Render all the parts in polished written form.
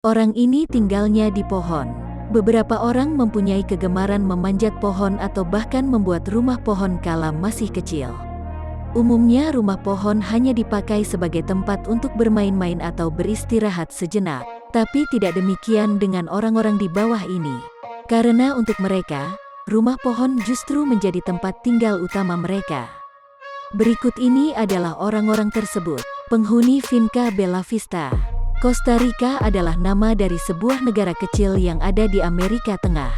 Orang ini tinggalnya di pohon. Beberapa orang mempunyai kegemaran memanjat pohon atau bahkan membuat rumah pohon kala masih kecil. Umumnya rumah pohon hanya dipakai sebagai tempat untuk bermain-main atau beristirahat sejenak. Tapi tidak demikian dengan orang-orang di bawah ini. Karena untuk mereka, rumah pohon justru menjadi tempat tinggal utama mereka. Berikut ini adalah orang-orang tersebut. Penghuni Finca Bella Vista. Costa Rica adalah nama dari sebuah negara kecil yang ada di Amerika Tengah.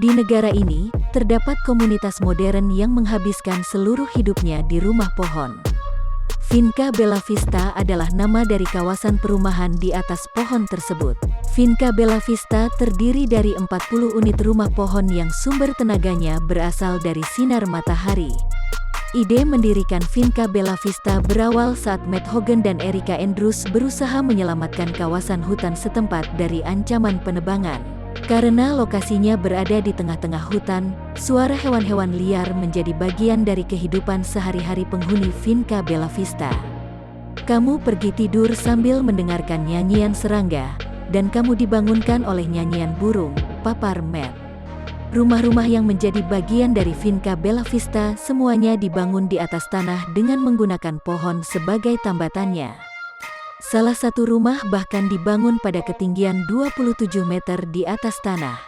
Di negara ini, terdapat komunitas modern yang menghabiskan seluruh hidupnya di rumah pohon. Finca Bella Vista adalah nama dari kawasan perumahan di atas pohon tersebut. Finca Bella Vista terdiri dari 40 unit rumah pohon yang sumber tenaganya berasal dari sinar matahari. Ide mendirikan Finca Bella Vista berawal saat Matt Hogan dan Erica Andrews berusaha menyelamatkan kawasan hutan setempat dari ancaman penebangan. Karena lokasinya berada di tengah-tengah hutan, suara hewan-hewan liar menjadi bagian dari kehidupan sehari-hari penghuni Finca Bella Vista. Kamu pergi tidur sambil mendengarkan nyanyian serangga, dan kamu dibangunkan oleh nyanyian burung, papar Matt. Rumah-rumah yang menjadi bagian dari Finca Bella Vista semuanya dibangun di atas tanah dengan menggunakan pohon sebagai tambatannya. Salah satu rumah bahkan dibangun pada ketinggian 27 meter di atas tanah.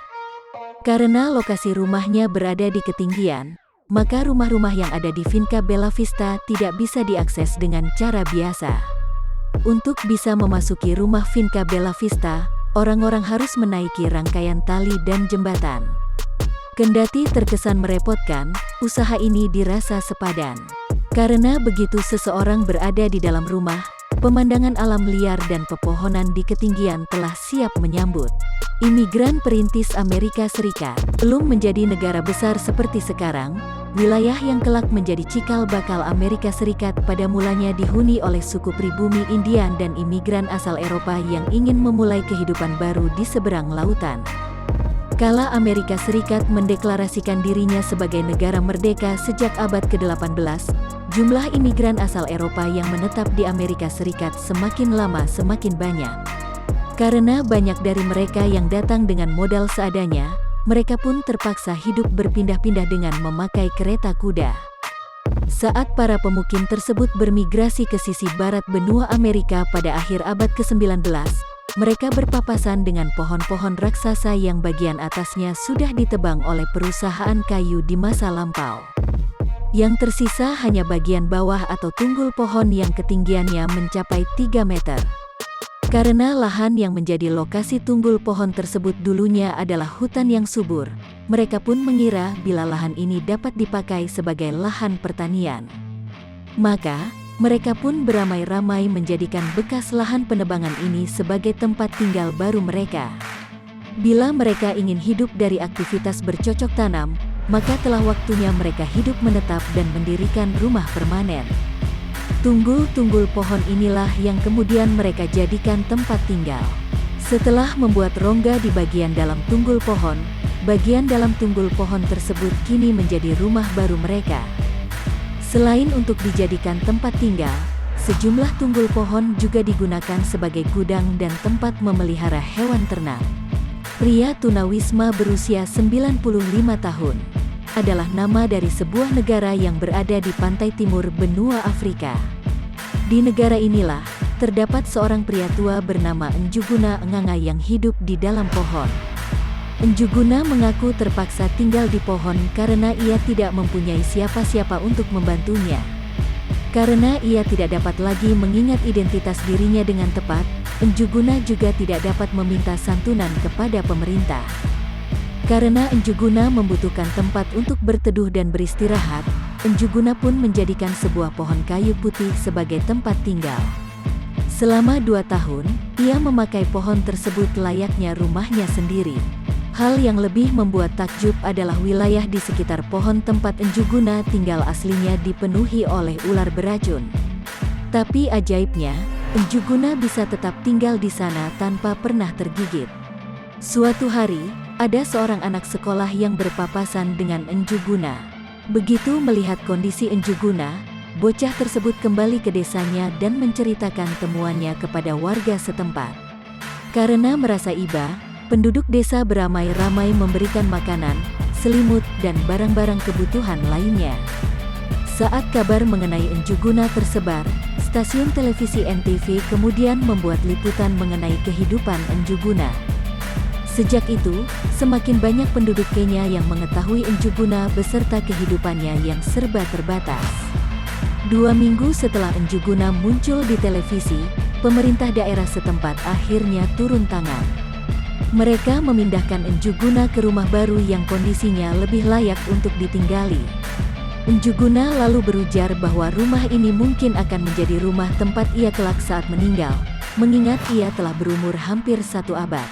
Karena lokasi rumahnya berada di ketinggian, maka rumah-rumah yang ada di Finca Bella Vista tidak bisa diakses dengan cara biasa. Untuk bisa memasuki rumah Finca Bella Vista, orang-orang harus menaiki rangkaian tali dan jembatan. Kendati terkesan merepotkan, usaha ini dirasa sepadan. Karena begitu seseorang berada di dalam rumah, pemandangan alam liar dan pepohonan di ketinggian telah siap menyambut. Imigran perintis Amerika Serikat belum menjadi negara besar seperti sekarang. Wilayah yang kelak menjadi cikal bakal Amerika Serikat pada mulanya dihuni oleh suku pribumi Indian dan imigran asal Eropa yang ingin memulai kehidupan baru di seberang lautan. Kala Amerika Serikat mendeklarasikan dirinya sebagai negara merdeka sejak abad ke-18, jumlah imigran asal Eropa yang menetap di Amerika Serikat semakin lama semakin banyak. Karena banyak dari mereka yang datang dengan modal seadanya, mereka pun terpaksa hidup berpindah-pindah dengan memakai kereta kuda. Saat para pemukim tersebut bermigrasi ke sisi barat benua Amerika pada akhir abad ke-19, mereka berpapasan dengan pohon-pohon raksasa yang bagian atasnya sudah ditebang oleh perusahaan kayu di masa lampau. Yang tersisa hanya bagian bawah atau tunggul pohon yang ketinggiannya mencapai 3 meter. Karena lahan yang menjadi lokasi tunggul pohon tersebut dulunya adalah hutan yang subur, mereka pun mengira bila lahan ini dapat dipakai sebagai lahan pertanian. Maka, mereka pun beramai-ramai menjadikan bekas lahan penebangan ini sebagai tempat tinggal baru mereka. Bila mereka ingin hidup dari aktivitas bercocok tanam, maka telah waktunya mereka hidup menetap dan mendirikan rumah permanen. Tunggul-tunggul pohon inilah yang kemudian mereka jadikan tempat tinggal. Setelah membuat rongga di bagian dalam tunggul pohon, bagian dalam tunggul pohon tersebut kini menjadi rumah baru mereka. Selain untuk dijadikan tempat tinggal, sejumlah tunggul pohon juga digunakan sebagai gudang dan tempat memelihara hewan ternak. Pria tunawisma berusia 95 tahun adalah nama dari sebuah negara yang berada di pantai timur benua Afrika. Di negara inilah, terdapat seorang pria tua bernama Njuguna Nganga yang hidup di dalam pohon. Njuguna mengaku terpaksa tinggal di pohon karena ia tidak mempunyai siapa-siapa untuk membantunya. Karena ia tidak dapat lagi mengingat identitas dirinya dengan tepat, Njuguna juga tidak dapat meminta santunan kepada pemerintah. Karena Njuguna membutuhkan tempat untuk berteduh dan beristirahat, Njuguna pun menjadikan sebuah pohon kayu putih sebagai tempat tinggal. Selama 2 tahun, ia memakai pohon tersebut layaknya rumahnya sendiri. Hal yang lebih membuat takjub adalah wilayah di sekitar pohon tempat Njuguna tinggal aslinya dipenuhi oleh ular beracun. Tapi ajaibnya, Njuguna bisa tetap tinggal di sana tanpa pernah tergigit. Suatu hari, ada seorang anak sekolah yang berpapasan dengan Njuguna. Begitu melihat kondisi Njuguna, bocah tersebut kembali ke desanya dan menceritakan temuannya kepada warga setempat. Karena merasa iba, penduduk desa beramai-ramai memberikan makanan, selimut, dan barang-barang kebutuhan lainnya. Saat kabar mengenai Njuguna tersebar, stasiun televisi NTV kemudian membuat liputan mengenai kehidupan Njuguna. Sejak itu, semakin banyak penduduk Kenya yang mengetahui Njuguna beserta kehidupannya yang serba terbatas. 2 minggu setelah Njuguna muncul di televisi, pemerintah daerah setempat akhirnya turun tangan. Mereka memindahkan Njuguna ke rumah baru yang kondisinya lebih layak untuk ditinggali. Njuguna lalu berujar bahwa rumah ini mungkin akan menjadi rumah tempat ia kelak saat meninggal, mengingat ia telah berumur hampir 1 abad.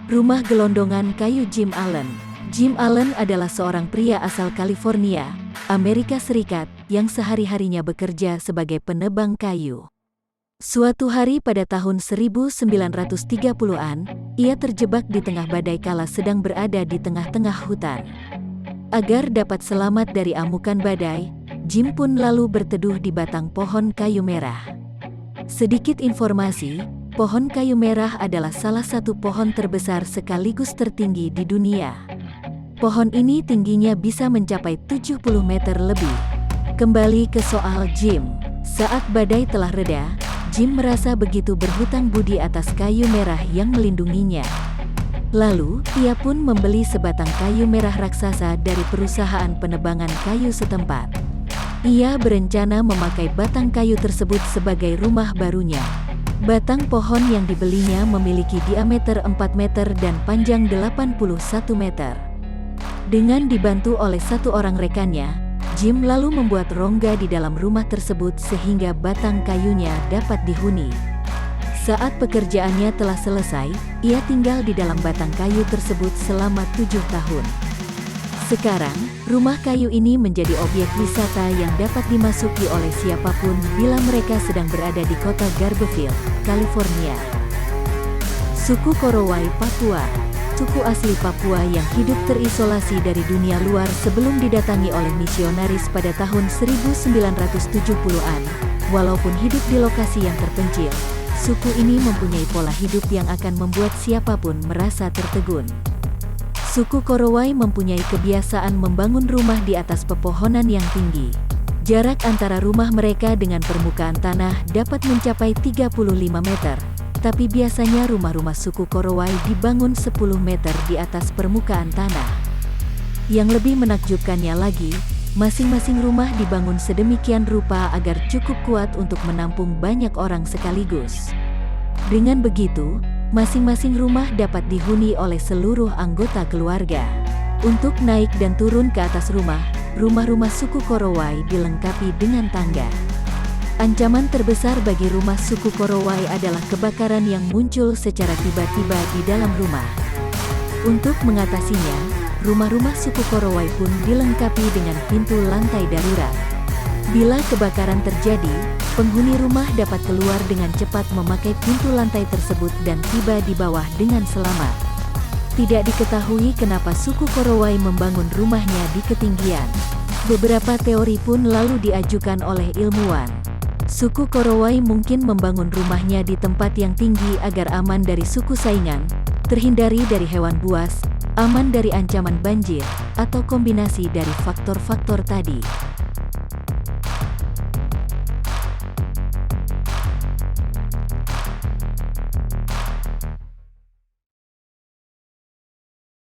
Rumah gelondongan kayu Jim Allen. Jim Allen adalah seorang pria asal California, Amerika Serikat, yang sehari-harinya bekerja sebagai penebang kayu. Suatu hari pada tahun 1930-an, ia terjebak di tengah badai kala sedang berada di tengah-tengah hutan. Agar dapat selamat dari amukan badai, Jim pun lalu berteduh di batang pohon kayu merah. Sedikit informasi, pohon kayu merah adalah salah satu pohon terbesar sekaligus tertinggi di dunia. Pohon ini tingginya bisa mencapai 70 meter lebih. Kembali ke soal Jim. Saat badai telah reda, Jim merasa begitu berhutang budi atas kayu merah yang melindunginya. Lalu, ia pun membeli sebatang kayu merah raksasa dari perusahaan penebangan kayu setempat. Ia berencana memakai batang kayu tersebut sebagai rumah barunya. Batang pohon yang dibelinya memiliki diameter 4 meter dan panjang 81 meter. Dengan dibantu oleh 1 orang rekannya, Jim lalu membuat rongga di dalam rumah tersebut sehingga batang kayunya dapat dihuni. Saat pekerjaannya telah selesai, ia tinggal di dalam batang kayu tersebut selama 7 tahun. Sekarang, rumah kayu ini menjadi objek wisata yang dapat dimasuki oleh siapapun bila mereka sedang berada di kota Garberville, California. Suku Korowai Papua. Suku asli Papua yang hidup terisolasi dari dunia luar sebelum didatangi oleh misionaris pada tahun 1970-an. Walaupun hidup di lokasi yang terpencil, suku ini mempunyai pola hidup yang akan membuat siapapun merasa tertegun. Suku Korowai mempunyai kebiasaan membangun rumah di atas pepohonan yang tinggi. Jarak antara rumah mereka dengan permukaan tanah dapat mencapai 35 meter, tapi biasanya rumah-rumah suku Korowai dibangun 10 meter di atas permukaan tanah. Yang lebih menakjubkannya lagi, masing-masing rumah dibangun sedemikian rupa agar cukup kuat untuk menampung banyak orang sekaligus. Dengan begitu, masing-masing rumah dapat dihuni oleh seluruh anggota keluarga. Untuk naik dan turun ke atas rumah-rumah suku Korowai dilengkapi dengan tangga. Ancaman terbesar bagi rumah suku Korowai adalah kebakaran yang muncul secara tiba-tiba di dalam rumah. Untuk mengatasinya, rumah-rumah suku Korowai pun dilengkapi dengan pintu lantai darurat. Bila kebakaran terjadi, penghuni rumah dapat keluar dengan cepat memakai pintu lantai tersebut dan tiba di bawah dengan selamat. Tidak diketahui kenapa suku Korowai membangun rumahnya di ketinggian. Beberapa teori pun lalu diajukan oleh ilmuwan. Suku Korowai mungkin membangun rumahnya di tempat yang tinggi agar aman dari suku saingan, terhindari dari hewan buas, aman dari ancaman banjir, atau kombinasi dari faktor-faktor tadi.